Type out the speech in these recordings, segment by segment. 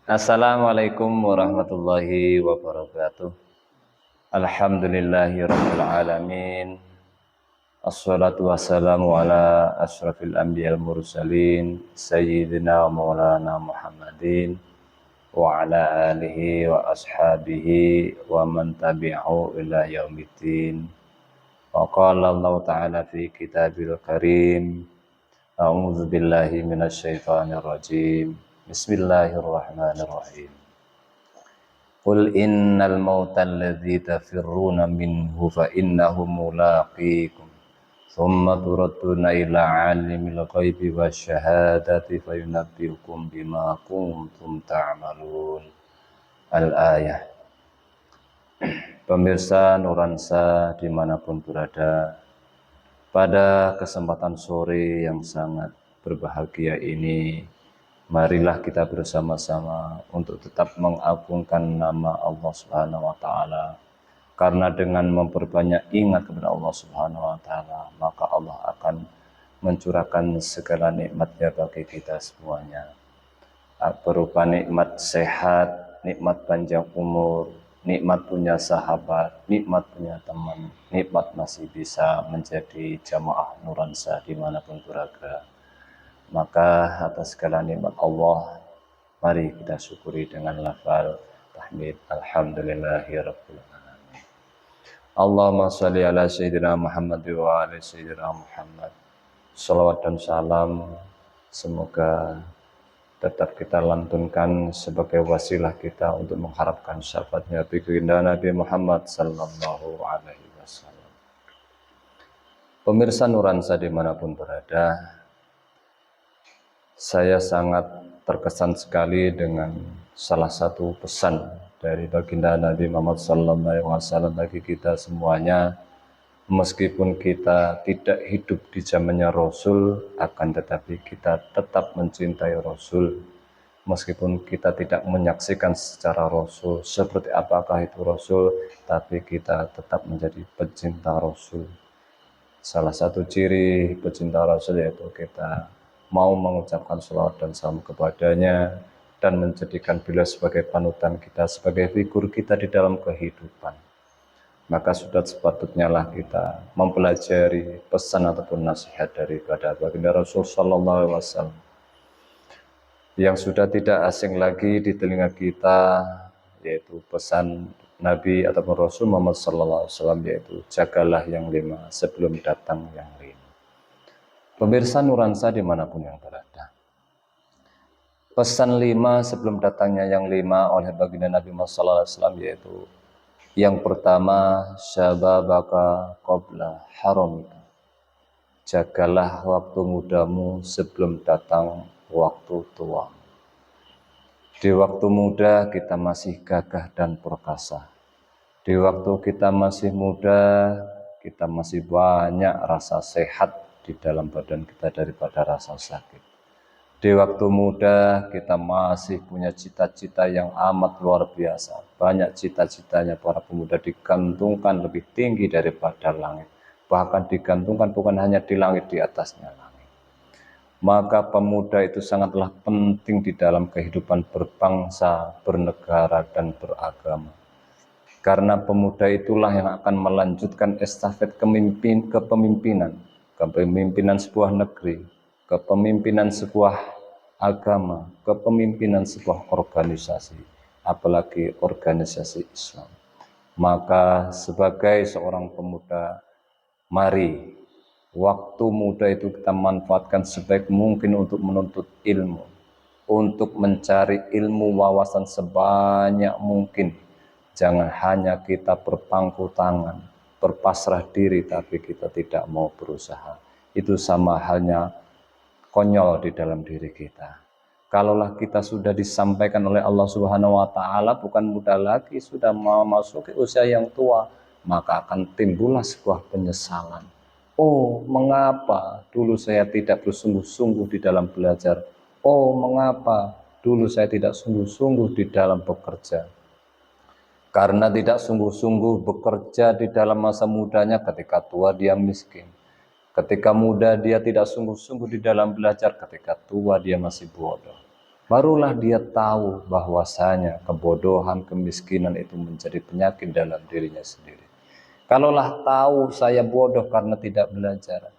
Assalamualaikum warahmatullahi wabarakatuh. Alhamdulillahirabbil alamin. Assalatu wassalamu ala asyrafil anbiya'il mursalin sayyidina wa maulana Muhammadin wa ala alihi wa ashabihi wa man tabi'ahu ila yaumiddin. Wa qala Allah ta'ala fi kitabil karim. A'udzu billahi minasyaitonir rajim. Bismillahirrahmanirrahim. Qul innal mauta alladzi tafirruna minhu fa innahu mulaqikum thumma turadduna ila alimil ghaibi wasyahadati fayunabbiukum bima kuntum ta'malun. Al-ayah. Pemirsa Nuransa dimanapun berada, pada kesempatan sore yang sangat berbahagia ini, marilah kita bersama-sama untuk tetap mengagungkan nama Allah Subhanahu wa taala. Karena dengan memperbanyak ingat kepada Allah Subhanahu wa taala, maka Allah akan mencurahkan segala nikmatnya bagi kita semuanya. Berupa nikmat sehat, nikmat panjang umur, nikmat punya sahabat, nikmat punya teman, nikmat masih bisa menjadi jamaah Nuransa dimanapun berada. Maka atas segala nikmat Allah, mari kita syukuri dengan lafal tahmid alhamdulillahirabbil alamin. Allahumma shalli ala sayyidina Muhammad wa ala sayyidina Muhammad. Salawat dan salam semoga tetap kita lantunkan sebagai wasilah kita untuk mengharapkan syafaatnya baginda Nabi Muhammad sallallahu alaihi wasallam. Pemirsa Nuransa dimanapun berada, saya sangat terkesan sekali dengan salah satu pesan dari baginda Nabi Muhammad SAW bagi kita semuanya. Meskipun kita tidak hidup di zamannya Rasul, akan tetapi kita tetap mencintai Rasul. Meskipun kita tidak menyaksikan secara Rasul seperti apakah itu Rasul, tapi kita tetap menjadi pecinta Rasul. Salah satu ciri pecinta Rasul yaitu kita mau mengucapkan sholawat dan salam kepadanya dan menjadikan beliau sebagai panutan kita, sebagai figur kita di dalam kehidupan. Maka sudah sepatutnya lah kita mempelajari pesan ataupun nasihat daripada baginda Rasul sallallahu alaihi wasallam yang sudah tidak asing lagi di telinga kita, yaitu pesan Nabi ataupun Rasul Muhammad sallallahu alaihi wasallam, yaitu jagalah yang 5 sebelum datang yang 5. Pemirsa Nuransa dimanapun yang berada, pesan 5 sebelum datangnya yang 5 oleh baginda Nabi Muhammad sallallahu alaihi wasallam yaitu yang pertama, syababaka qabla haramika. Jagalah waktu mudamu sebelum datang waktu tua. Di waktu muda kita masih gagah dan perkasa. Di waktu kita masih muda, kita masih banyak rasa sehat di dalam badan kita daripada rasa sakit. Di waktu muda kita masih punya cita-cita yang amat luar biasa. Banyak cita-citanya para pemuda digantungkan lebih tinggi daripada langit. Bahkan digantungkan bukan hanya di langit, di atasnya langit. Maka pemuda itu sangatlah penting di dalam kehidupan berbangsa, bernegara, dan beragama. Karena pemuda itulah yang akan melanjutkan estafet kepemimpinan sebuah negeri, kepemimpinan sebuah agama, kepemimpinan sebuah organisasi, apalagi organisasi Islam. Maka sebagai seorang pemuda, mari waktu muda itu kita manfaatkan sebaik mungkin untuk menuntut ilmu, untuk mencari ilmu wawasan sebanyak mungkin. Jangan hanya kita berpangku tangan, berpasrah diri, tapi kita tidak mau berusaha. Itu sama halnya konyol di dalam diri kita. Kalaulah kita sudah disampaikan oleh Allah Subhanahu wa taala bukan muda lagi, sudah mau masuk usia yang tua, maka akan timbullah sebuah penyesalan. Oh, mengapa dulu saya tidak bersungguh-sungguh di dalam belajar? Oh, mengapa dulu saya tidak sungguh-sungguh di dalam bekerja? Karena tidak sungguh-sungguh bekerja di dalam masa mudanya, ketika tua dia miskin. Ketika muda dia tidak sungguh-sungguh di dalam belajar, ketika tua dia masih bodoh. barulah dia tahu bahwasanya kebodohan, kemiskinan itu menjadi penyakit dalam dirinya sendiri. Kalaulah tahu saya bodoh karena tidak belajar,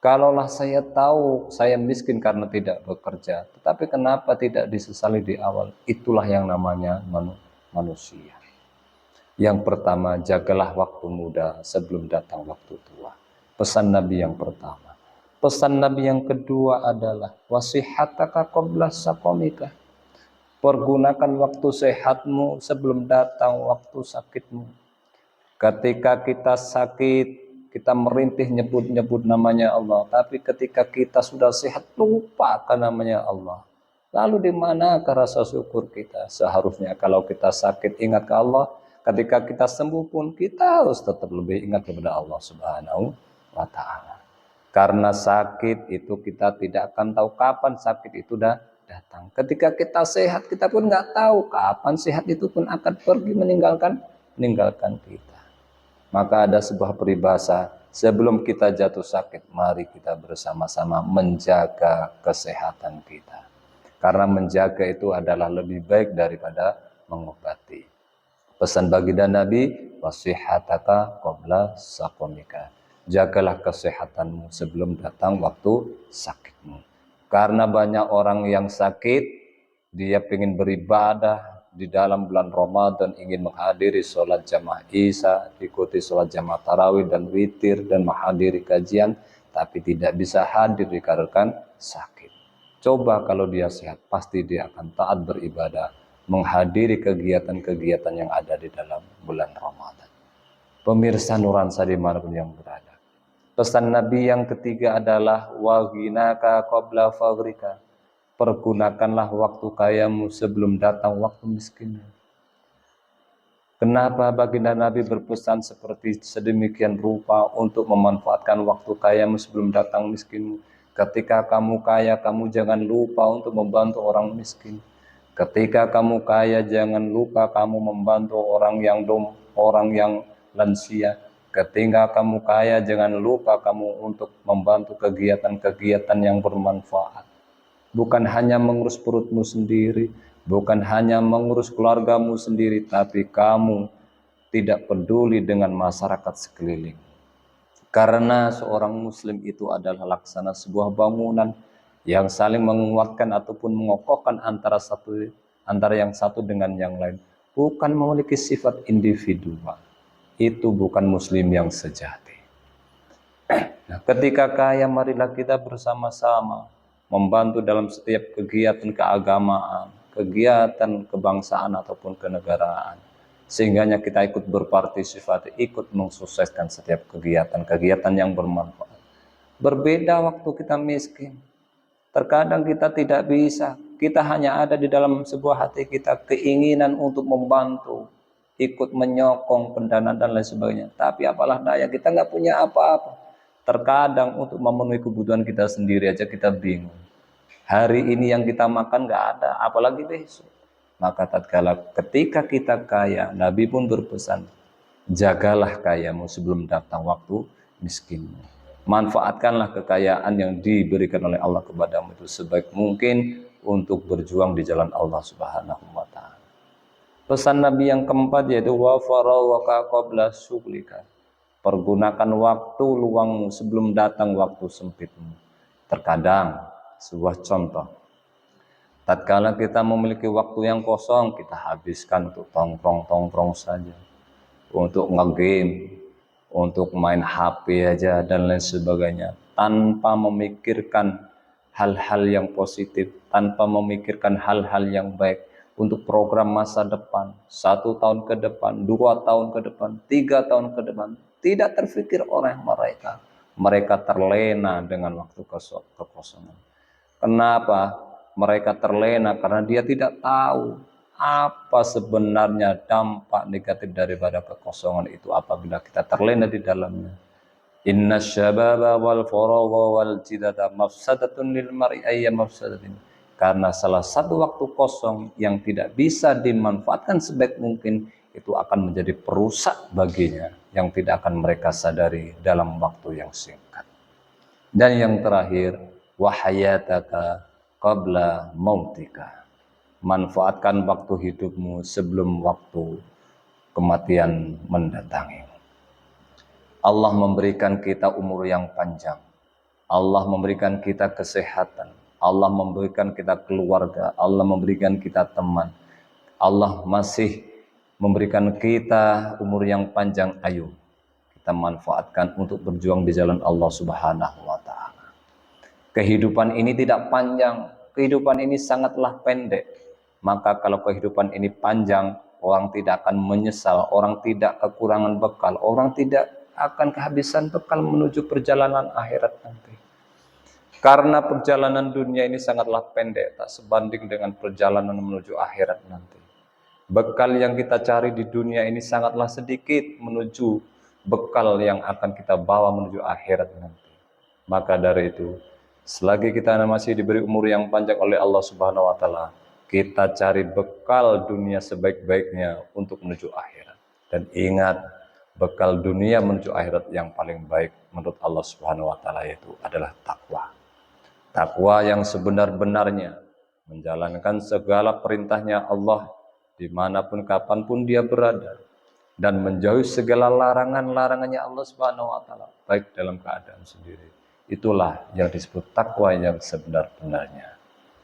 kalaulah saya tahu saya miskin karena tidak bekerja, tetapi kenapa tidak disesali di awal? Itulah yang namanya manusia. Yang pertama, jagalah waktu muda sebelum datang waktu tua. Pesan Nabi yang pertama. Pesan Nabi yang kedua adalah wasihataka qabla saqamika. Pergunakan waktu sehatmu sebelum datang waktu sakitmu. Ketika kita sakit, kita merintih nyebut-nyebut namanya Allah. Tapi ketika kita sudah sehat, lupakan namanya Allah. Lalu di manakah rasa syukur kita? Seharusnya kalau kita sakit ingat ke Allah. Ketika kita sembuh pun kita harus tetap lebih ingat kepada Allah Subhanahu wa ta'ala. Karena sakit itu kita tidak akan tahu kapan sakit itu datang. Ketika kita sehat kita pun nggak tahu kapan sehat itu pun akan pergi meninggalkan kita. Maka ada sebuah peribahasa, sebelum kita jatuh sakit, mari kita bersama-sama menjaga kesehatan kita. Karena menjaga itu adalah lebih baik daripada mengobati. Pesan baginda Nabi, wasihataka qabla saqamika. Jagalah kesehatanmu sebelum datang waktu sakitmu. Karena banyak orang yang sakit, dia ingin beribadah di dalam bulan Ramadan, ingin menghadiri sholat jamaah Isya, ikuti sholat jamaah tarawih dan witir, dan menghadiri kajian, tapi tidak bisa hadir dikarenakan sakit. Coba kalau dia sehat, pasti dia akan taat beribadah, menghadiri kegiatan-kegiatan yang ada di dalam bulan Ramadan. Pemirsa Nuransa dimanapun yang berada. Pesan Nabi yang ketiga adalah waghinaka qabla faghrika. Pergunakanlah waktu kayamu sebelum datang waktu miskinmu. Kenapa baginda Nabi berpesan seperti sedemikian rupa untuk memanfaatkan waktu kayamu sebelum datang miskinmu? Ketika kamu kaya, kamu jangan lupa untuk membantu orang miskin. Ketika kamu kaya, jangan lupa kamu membantu orang yang lansia. Ketika kamu kaya, jangan lupa kamu untuk membantu kegiatan-kegiatan yang bermanfaat. Bukan hanya mengurus perutmu sendiri, bukan hanya mengurus keluargamu sendiri, tapi kamu tidak peduli dengan masyarakat sekeliling. Karena seorang muslim itu adalah laksana sebuah bangunan yang saling menguatkan ataupun mengokohkan antara yang satu dengan yang lain. Bukan memiliki sifat individual. Itu bukan muslim yang sejati. Nah, ketika kaya, marilah kita bersama-sama membantu dalam setiap kegiatan keagamaan, kegiatan kebangsaan ataupun kenegaraan. Sehingganya kita ikut berpartisipasi, ikut mensukseskan setiap kegiatan-kegiatan yang bermanfaat. Berbeda waktu kita miskin. Terkadang kita tidak bisa, kita hanya ada di dalam sebuah hati kita keinginan untuk membantu, ikut menyokong pendanaan dan lain sebagainya. Tapi apalah daya, kita nggak punya apa-apa. Terkadang untuk memenuhi kebutuhan kita sendiri aja kita bingung. Hari ini yang kita makan nggak ada, apalagi besok. Maka tatkala ketika kita kaya, Nabi pun berpesan, jagalah kayamu sebelum datang waktu miskinmu. Manfaatkanlah kekayaan yang diberikan oleh Allah kepadamu itu sebaik mungkin untuk berjuang di jalan Allah Subhanahu wa ta'ala. Pesan Nabi yang keempat yaitu wa farawaka qabla syughlika. Pergunakan waktu luangmu sebelum datang waktu sempitmu. Terkadang, sebuah contoh, tatkala kita memiliki waktu yang kosong, kita habiskan untuk tongkrong-tongkrong saja, untuk nge-game, untuk main HP aja dan lain sebagainya, tanpa memikirkan hal-hal yang positif, tanpa memikirkan hal-hal yang baik untuk program masa depan, 1 tahun ke depan, 2 tahun ke depan, 3 tahun ke depan. Tidak terfikir oleh mereka. Mereka terlena dengan waktu kekosongan. Kenapa? Mereka terlena karena dia tidak tahu apa sebenarnya dampak negatif daripada kekosongan itu apabila kita terlena di dalamnya. Inna syababa wal faragha wal jidada mafsadatun lil mar'i ayya mafsadatin. Karena salah satu waktu kosong yang tidak bisa dimanfaatkan sebaik mungkin itu akan menjadi perusak baginya yang tidak akan mereka sadari dalam waktu yang singkat. Dan yang terakhir, wahayataka qabla mautika. Manfaatkan waktu hidupmu sebelum waktu kematian mendatangi. Allah memberikan kita umur yang panjang. Allah memberikan kita kesehatan. Allah memberikan kita keluarga. Allah memberikan kita teman. Allah masih memberikan kita umur yang panjang. Ayo kita manfaatkan untuk berjuang di jalan Allah Subhanahu wa Ta'ala. Kehidupan ini tidak panjang, kehidupan ini sangatlah pendek. Maka kalau kehidupan ini panjang, orang tidak akan menyesal, orang tidak kekurangan bekal, orang tidak akan kehabisan bekal menuju perjalanan akhirat nanti. Karena perjalanan dunia ini sangatlah pendek, tak sebanding dengan perjalanan menuju akhirat nanti. Bekal yang kita cari di dunia ini sangatlah sedikit menuju bekal yang akan kita bawa menuju akhirat nanti. Maka dari itu, selagi kita masih diberi umur yang panjang oleh Allah Subhanahu wa Ta'ala, kita cari bekal dunia sebaik-baiknya untuk menuju akhirat. Dan ingat, bekal dunia menuju akhirat yang paling baik menurut Allah Subhanahu wa Ta'ala yaitu adalah takwa. Takwa yang sebenar-benarnya menjalankan segala perintahnya Allah dimanapun kapanpun dia berada, dan menjauhi segala larangan-larangannya Allah Subhanahu wa Ta'ala, baik dalam keadaan sendiri. Itulah yang disebut takwa yang sebenar-benarnya.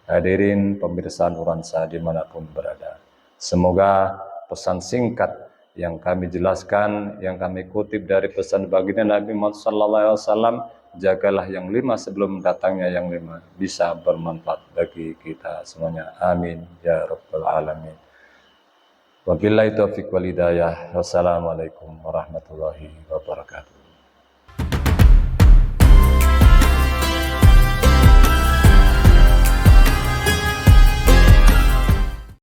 Hadirin pemirsa Nuransa dimanapun berada, semoga pesan singkat yang kami jelaskan, yang kami kutip dari pesan baginda Nabi Muhammad SAW, jagalah yang 5 sebelum datangnya yang 5, bisa bermanfaat bagi kita semuanya. Amin ya rabbal alamin. Wabillahi taufiq wal hidayah. Wassalamualaikum warahmatullahi wabarakatuh.